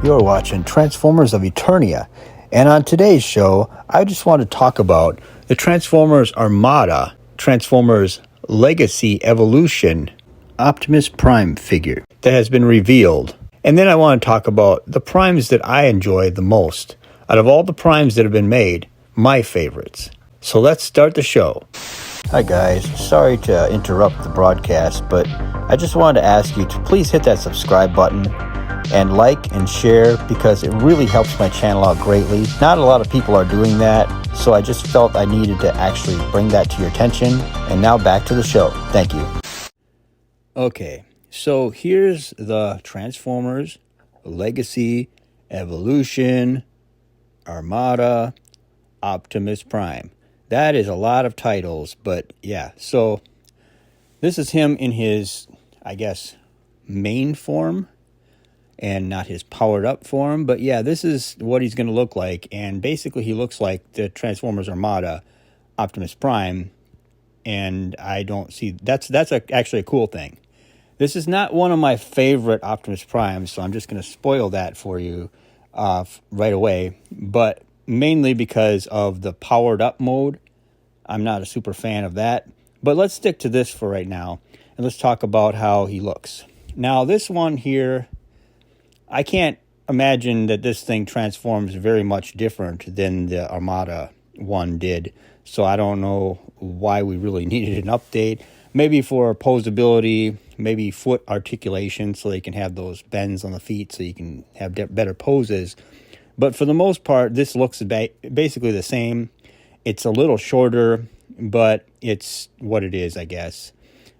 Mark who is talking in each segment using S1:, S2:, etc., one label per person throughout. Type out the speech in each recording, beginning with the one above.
S1: You're watching Transformers of Eternia, and on today's show, I just want to talk about the Transformers Armada, Transformers Legacy Evolution Optimus Prime figure that has been revealed. And then I want to talk about the Primes that I enjoy the most. Out of all the Primes that have been made, my favorites. So let's start the show. Hi guys, sorry to interrupt the broadcast, but I just wanted to ask you to please hit that subscribe button and like and share because it really helps my channel out greatly. Not a lot of people are doing that, so I just felt I needed to actually bring that to your attention. And now back to the show. Thank you. Okay, so here's the Transformers Legacy Evolution Armada Optimus Prime. That is a lot of titles, but yeah. So this is him in his, I guess, main form and not his powered up form. But yeah, this is what he's going to look like. And basically he looks like the Transformers Armada Optimus Prime. And I don't see, that's actually a cool thing. This is not one of my favorite Optimus Primes, so I'm just going to spoil that for you right away. But mainly because of the powered up mode. I'm not a super fan of that. But let's stick to this for right now. And let's talk about how he looks. Now this one here, I can't imagine that this thing transforms very much different than the Armada one did. So I don't know why we really needed an update. Maybe for posability, maybe foot articulation so they can have those bends on the feet so you can have better poses. But for the most part, this looks basically the same. It's a little shorter, but it's what it is, I guess.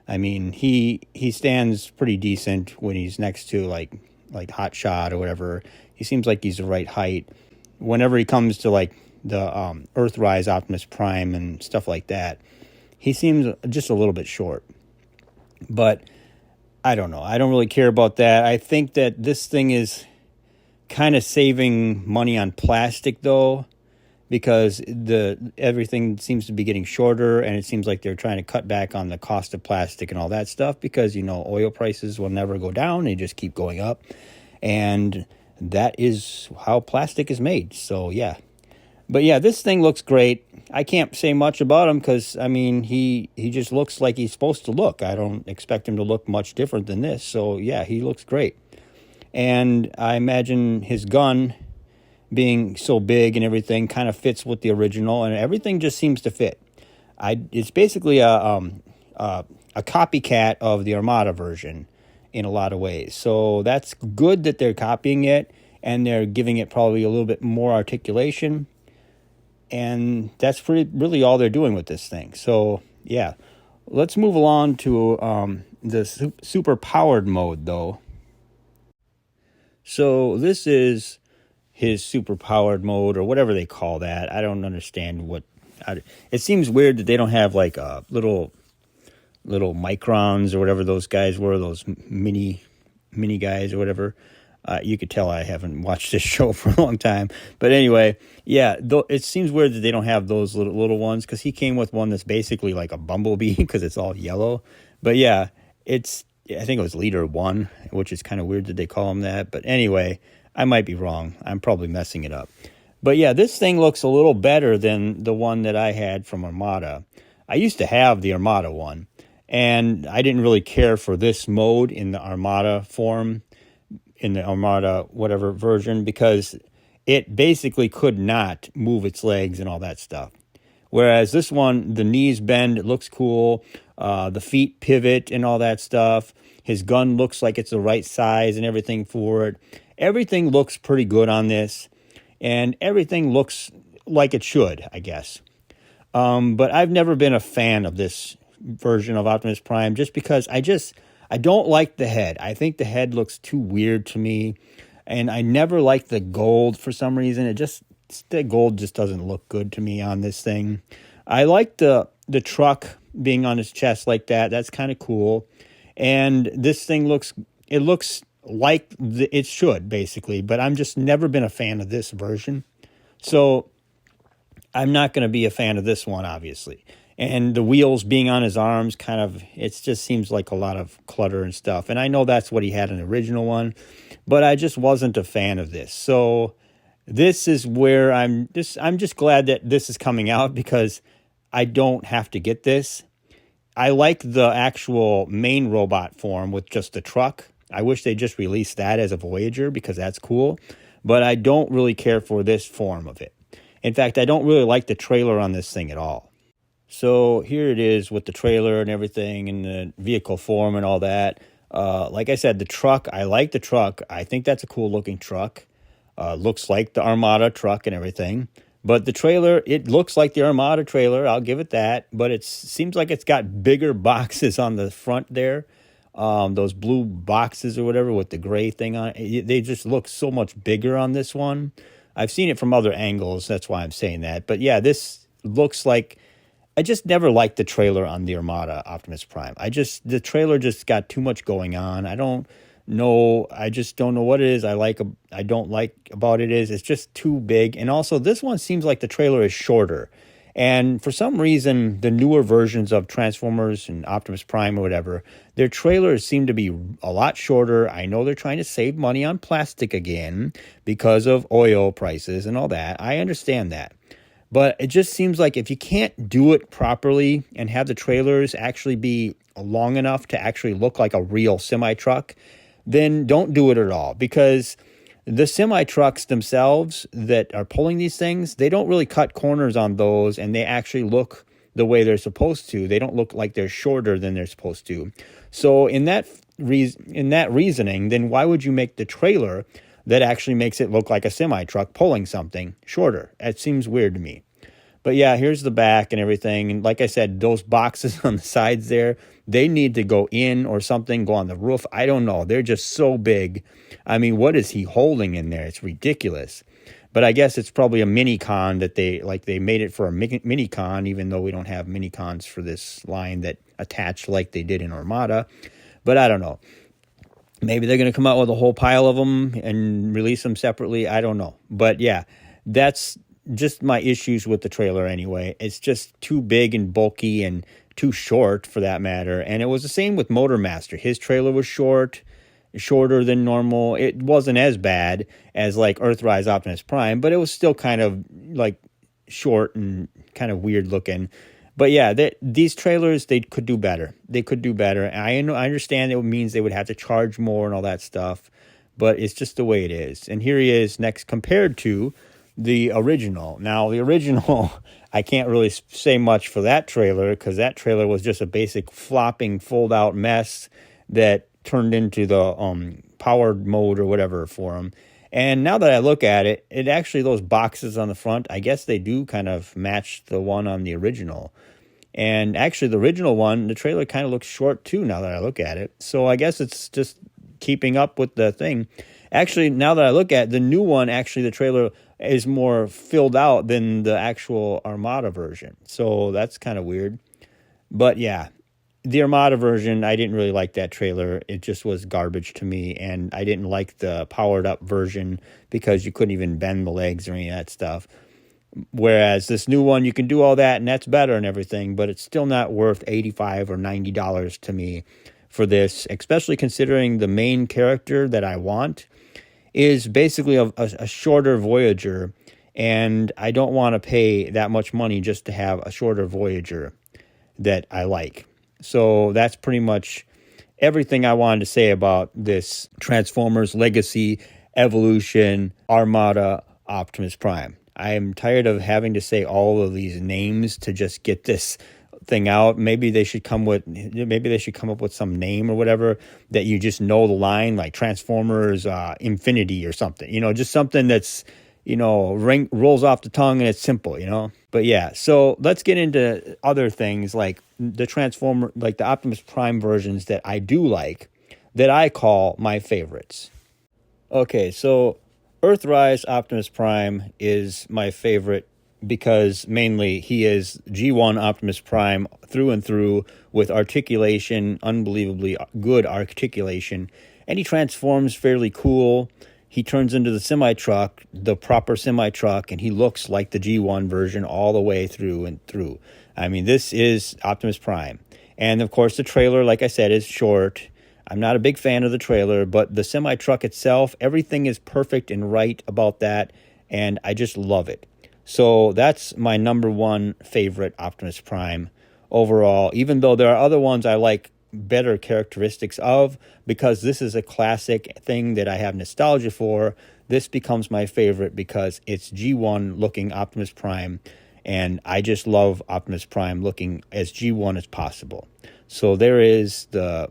S1: I mean, he stands pretty decent when he's next to like Hot Shot or whatever. He seems like he's the right height. Whenever he comes to like the Earthrise Optimus Prime and stuff like that, he seems just a little bit short. But I don't know. I don't really care about that. I think that this thing is kind of saving money on plastic though, because everything seems to be getting shorter, and it seems like they're trying to cut back on the cost of plastic and all that stuff because, you know, oil prices will never go down. They just keep going up. And that is how plastic is made. So, yeah. But, yeah, this thing looks great. I can't say much about him because, I mean, he just looks like he's supposed to look. I don't expect him to look much different than this. So, yeah, he looks great. And I imagine his gun being so big and everything kind of fits with the original, and everything just seems to fit. It's basically a copycat of the Armada version in a lot of ways. So that's good that they're copying it, and they're giving it probably a little bit more articulation. And that's really all they're doing with this thing. So, yeah. Let's move along to the super powered mode, though. So this is his super powered mode or whatever they call that. I don't understand it seems weird that they don't have like little microns or whatever those guys were, those mini guys or whatever. You could tell I haven't watched this show for a long time. But anyway, yeah, it seems weird that they don't have those little ones because he came with one that's basically like a bumblebee because it's all yellow. But yeah, I think it was Leader 1, which is kind of weird that they call him that. But anyway, I might be wrong. I'm probably messing it up. But yeah, this thing looks a little better than the one that I had from Armada. I used to have the Armada one, and I didn't really care for this mode in the Armada form, in the Armada whatever version, because it basically could not move its legs and all that stuff. Whereas this one, the knees bend, it looks cool. The feet pivot and all that stuff. His gun looks like it's the right size and everything for it. Everything looks pretty good on this, and everything looks like it should, I guess. But I've never been a fan of this version of Optimus Prime just because I don't like the head. I think the head looks too weird to me, and I never liked the gold for some reason. The gold just doesn't look good to me on this thing. I like the truck being on his chest like that. That's kind of cool. And this thing looks like it should, basically. But I'm just never been a fan of this version. So I'm not going to be a fan of this one, obviously. And the wheels being on his arms kind of, it just seems like a lot of clutter and stuff. And I know that's what he had in the original one, but I just wasn't a fan of this. So this is where I'm just glad that this is coming out, because I don't have to get this. I like the actual main robot form with just the truck. I wish they just released that as a Voyager, because that's cool. But I don't really care for this form of it. In fact, I don't really like the trailer on this thing at all. So here it is with the trailer and everything, and the vehicle form and all that. Like I said, the truck, I like the truck. I think that's a cool looking truck. Looks like the Armada truck and everything. But the trailer, it looks like the Armada trailer. I'll give it that. But it seems like it's got bigger boxes on the front there. Those blue boxes or whatever with the gray thing on it. They just look so much bigger on this one. I've seen it from other angles. That's why I'm saying that. But yeah, this looks like... I just never liked the trailer on the Armada Optimus Prime. The trailer just got too much going on. I just don't know what it is I don't like about it is it's just too big. And also this one seems like the trailer is shorter. And for some reason, the newer versions of Transformers and Optimus Prime or whatever, their trailers seem to be a lot shorter. I know they're trying to save money on plastic again because of oil prices and all that. I understand that. But it just seems like if you can't do it properly and have the trailers actually be long enough to actually look like a real semi-truck, then don't do it at all. Because the semi-trucks themselves that are pulling these things, they don't really cut corners on those, and they actually look the way they're supposed to. They don't look like they're shorter than they're supposed to. So in that reasoning, then why would you make the trailer that actually makes it look like a semi-truck pulling something shorter? It seems weird to me. But yeah, here's the back and everything. And like I said, those boxes on the sides there, they need to go in or something, go on the roof. I don't know. They're just so big. I mean, what is he holding in there? It's ridiculous. But I guess it's probably a mini-con that they made it for a mini-con, even though we don't have mini-cons for this line that attach like they did in Armada. But I don't know. Maybe they're going to come out with a whole pile of them and release them separately. I don't know. But yeah, that's just my issues with the trailer anyway. It's just too big and bulky and too short for that matter. And it was the same with Motormaster. His trailer was shorter than normal. It wasn't as bad as like Earthrise Optimus Prime, but it was still kind of like short and kind of weird looking. But yeah, these trailers, they could do better. They could do better. I understand it means they would have to charge more and all that stuff, but it's just the way it is. And here he is next compared to the original. Now, the original, I can't really say much for that trailer because that trailer was just a basic flopping, fold-out mess that turned into the powered mode or whatever for him. And now that I look at it, it actually, those boxes on the front, I guess they do kind of match the one on the original. And actually, the original one, the trailer kind of looks short too now that I look at it. So I guess it's just keeping up with the thing. Actually, now that I look at it, the new one, actually, the trailer is more filled out than the actual Armada version. So that's kind of weird. But yeah, the Armada version, I didn't really like that trailer. It just was garbage to me. And I didn't like the powered up version because you couldn't even bend the legs or any of that stuff. Whereas this new one, you can do all that and that's better and everything, but it's still not worth $85 or $90 to me for this, especially considering the main character that I want is basically a shorter Voyager, and I don't want to pay that much money just to have a shorter Voyager that I like. So that's pretty much everything I wanted to say about this Transformers Legacy Evolution Armada Optimus Prime. I am tired of having to say all of these names to just get this thing out. Maybe they should come up with some name or whatever that you just know the line, like Transformers Infinity or something. Just something that's rolls off the tongue and it's simple. But yeah, so let's get into other things like the Transformer, like the Optimus Prime versions that I do like, that I call my favorites. Okay, so Earthrise Optimus Prime is my favorite because mainly he is G1 Optimus Prime through and through with articulation, unbelievably good articulation, and he transforms fairly cool. He turns into the semi-truck, the proper semi-truck, and he looks like the G1 version all the way through and through. I mean, this is Optimus Prime. And of course, the trailer, like I said, is short. I'm not a big fan of the trailer, but the semi-truck itself, everything is perfect and right about that, and I just love it. So that's my number one favorite Optimus Prime overall, even though there are other ones I like better characteristics of, because this is a classic thing that I have nostalgia for. This becomes my favorite because it's G1 looking Optimus Prime, and I just love Optimus Prime looking as G1 as possible. So there is the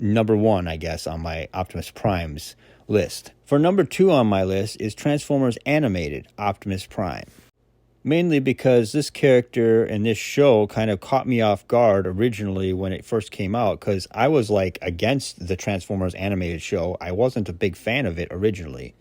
S1: number one, I guess, on my Optimus Primes list. For number two on my list is Transformers Animated Optimus Prime. Mainly because this character and this show kind of caught me off guard originally when it first came out, because I was like against the Transformers animated show. I wasn't a big fan of it originally.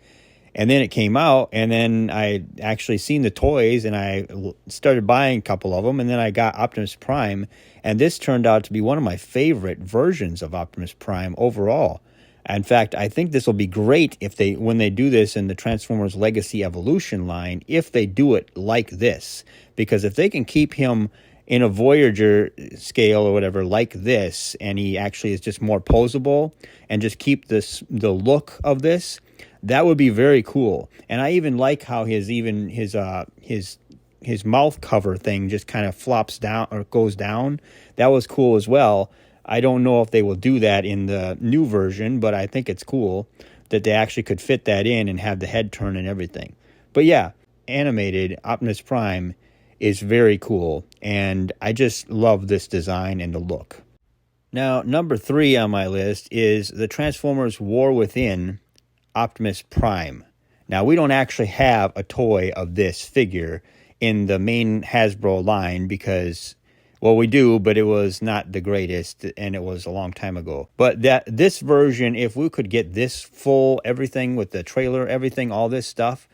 S1: And then it came out, and then I actually seen the toys, and I started buying a couple of them, and then I got Optimus Prime, and this turned out to be one of my favorite versions of Optimus Prime overall. In fact, I think this will be great if when they do this in the Transformers Legacy Evolution line, if they do it like this. Because if they can keep him in a Voyager scale or whatever like this, and he actually is just more posable, and just keep the look of this, that would be very cool. And I even like how his mouth cover thing just kind of flops down or goes down. That was cool as well. I don't know if they will do that in the new version, but I think it's cool that they actually could fit that in and have the head turn and everything. But yeah, animated Optimus Prime is very cool, and I just love this design and the look. Now, number three on my list is the Transformers War Within Optimus Prime. Now, we don't actually have a toy of this figure in the main Hasbro line because, well, we do, but it was not the greatest, and it was a long time ago. But this version, if we could get this full, everything with the trailer, everything, all this stuff,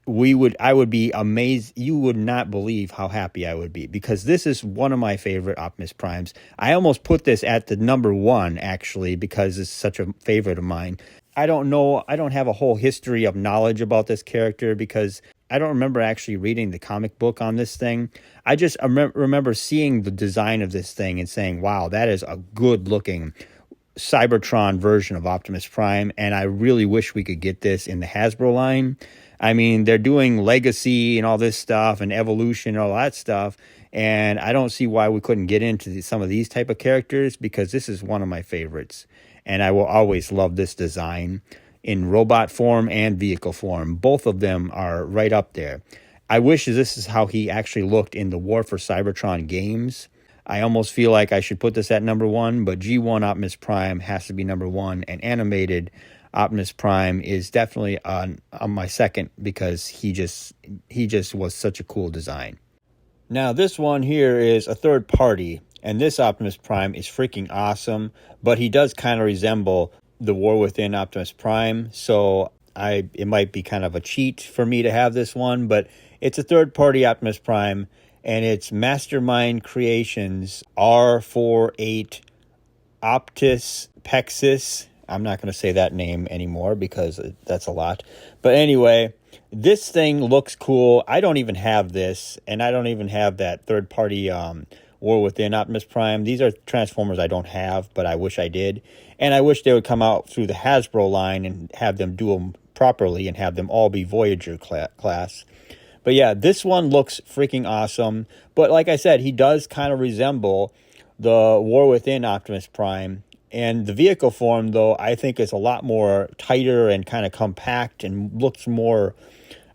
S1: I would be amazed. You would not believe how happy I would be, because this is one of my favorite Optimus Primes. I almost put this at the number one, actually, because it's such a favorite of mine. I don't know. I don't have a whole history of knowledge about this character because I don't remember actually reading the comic book on this thing. I just remember seeing the design of this thing and saying, wow, that is a good looking Cybertron version of Optimus Prime. And I really wish we could get this in the Hasbro line. I mean, they're doing Legacy and all this stuff and Evolution and all that stuff. And I don't see why we couldn't get into some of these type of characters, because this is one of my favorites. And I will always love this design in robot form and vehicle form. Both of them are right up there. I wish this is how he actually looked in the War for Cybertron games. I almost feel like I should put this at number one, but G1 Optimus Prime has to be number one, and animated Optimus Prime is definitely on my second, because he just was such a cool design. Now, this one here is a third party, and this Optimus Prime is freaking awesome, but he does kind of resemble the War Within Optimus Prime, so it might be kind of a cheat for me to have this one, but it's a third-party Optimus Prime, and it's Mastermind Creations R48 Optimus Pexis. I'm not going to say that name anymore because that's a lot. But anyway, this thing looks cool. I don't even have this, and I don't even have that third-party War Within Optimus Prime. These are Transformers I don't have, but I wish I did. And I wish they would come out through the Hasbro line and have them do them properly and have them all be Voyager class. But yeah, this one looks freaking awesome. But like I said, he does kind of resemble the War Within Optimus Prime. And the vehicle form, though, I think is a lot more tighter and kind of compact and looks more,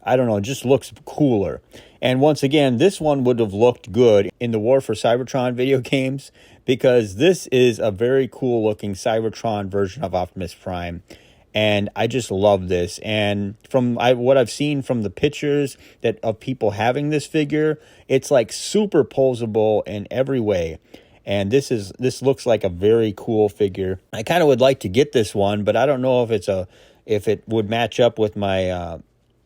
S1: I don't know, just looks cooler. And once again, this one would have looked good in the War for Cybertron video games, because this is a very cool looking Cybertron version of Optimus Prime. And I just love this. And from what I've seen from the pictures of people having this figure, it's like super posable in every way. And this looks like a very cool figure. I kind of would like to get this one, but I don't know if it would match up with my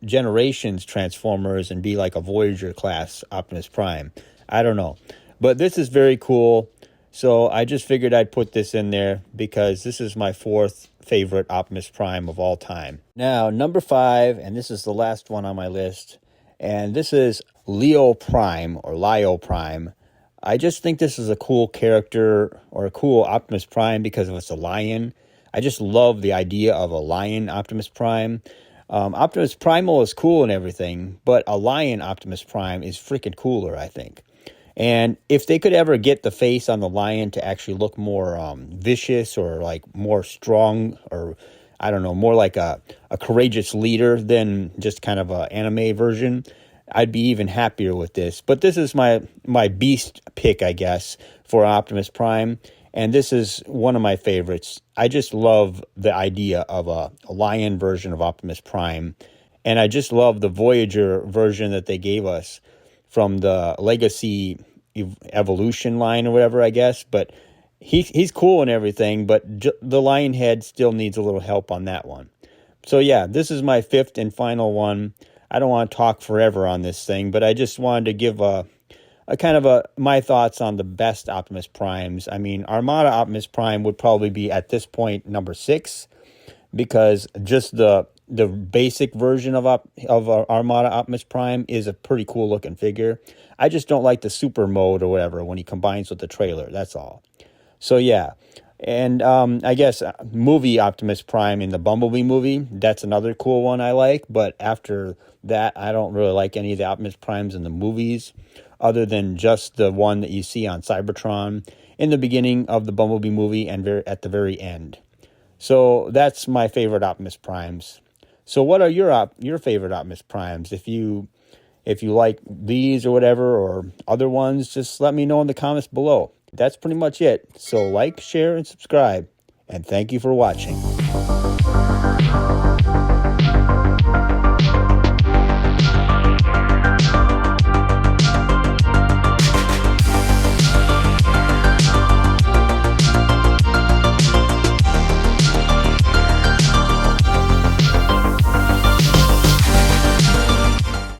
S1: Generations Transformers and be like a Voyager class Optimus Prime. I don't know. But this is very cool. So I just figured I'd put this in there because this is my fourth favorite Optimus Prime of all time. Now, number 5, and this is the last one on my list, and this is Leo Prime, or Lio Prime, I just think this is a cool character or a cool Optimus Prime because it's a lion. I just love the idea of a lion Optimus Prime. Optimus Primal is cool and everything, but a lion Optimus Prime is freaking cooler, I think. And if they could ever get the face on the lion to actually look more vicious or like more strong, or I don't know, more like a courageous leader than just kind of an anime version, I'd be even happier with this. But this is my beast pick, I guess, for Optimus Prime. And this is one of my favorites. I just love the idea of a lion version of Optimus Prime. And I just love the Voyager version that they gave us from the Legacy Evolution line or whatever, I guess. But he's cool and everything, but the lion head still needs a little help on that one. So yeah, this is my fifth and final one. I don't want to talk forever on this thing, but I just wanted to give a kind of my thoughts on the best Optimus Primes. I mean, Armada Optimus Prime would probably be at this point number 6, because just the basic version of Armada Optimus Prime is a pretty cool looking figure. I just don't like the super mode or whatever when he combines with the trailer. That's all. So yeah. And I guess movie Optimus Prime in the Bumblebee movie, that's another cool one I like. But after that, I don't really like any of the Optimus Primes in the movies, other than just the one that you see on Cybertron in the beginning of the Bumblebee movie and at the very end. So that's my favorite Optimus Primes. So what are your favorite Optimus Primes? If you like these or whatever, or other ones, just let me know in the comments below. That's pretty much it. So like, share, and subscribe. And thank you for watching.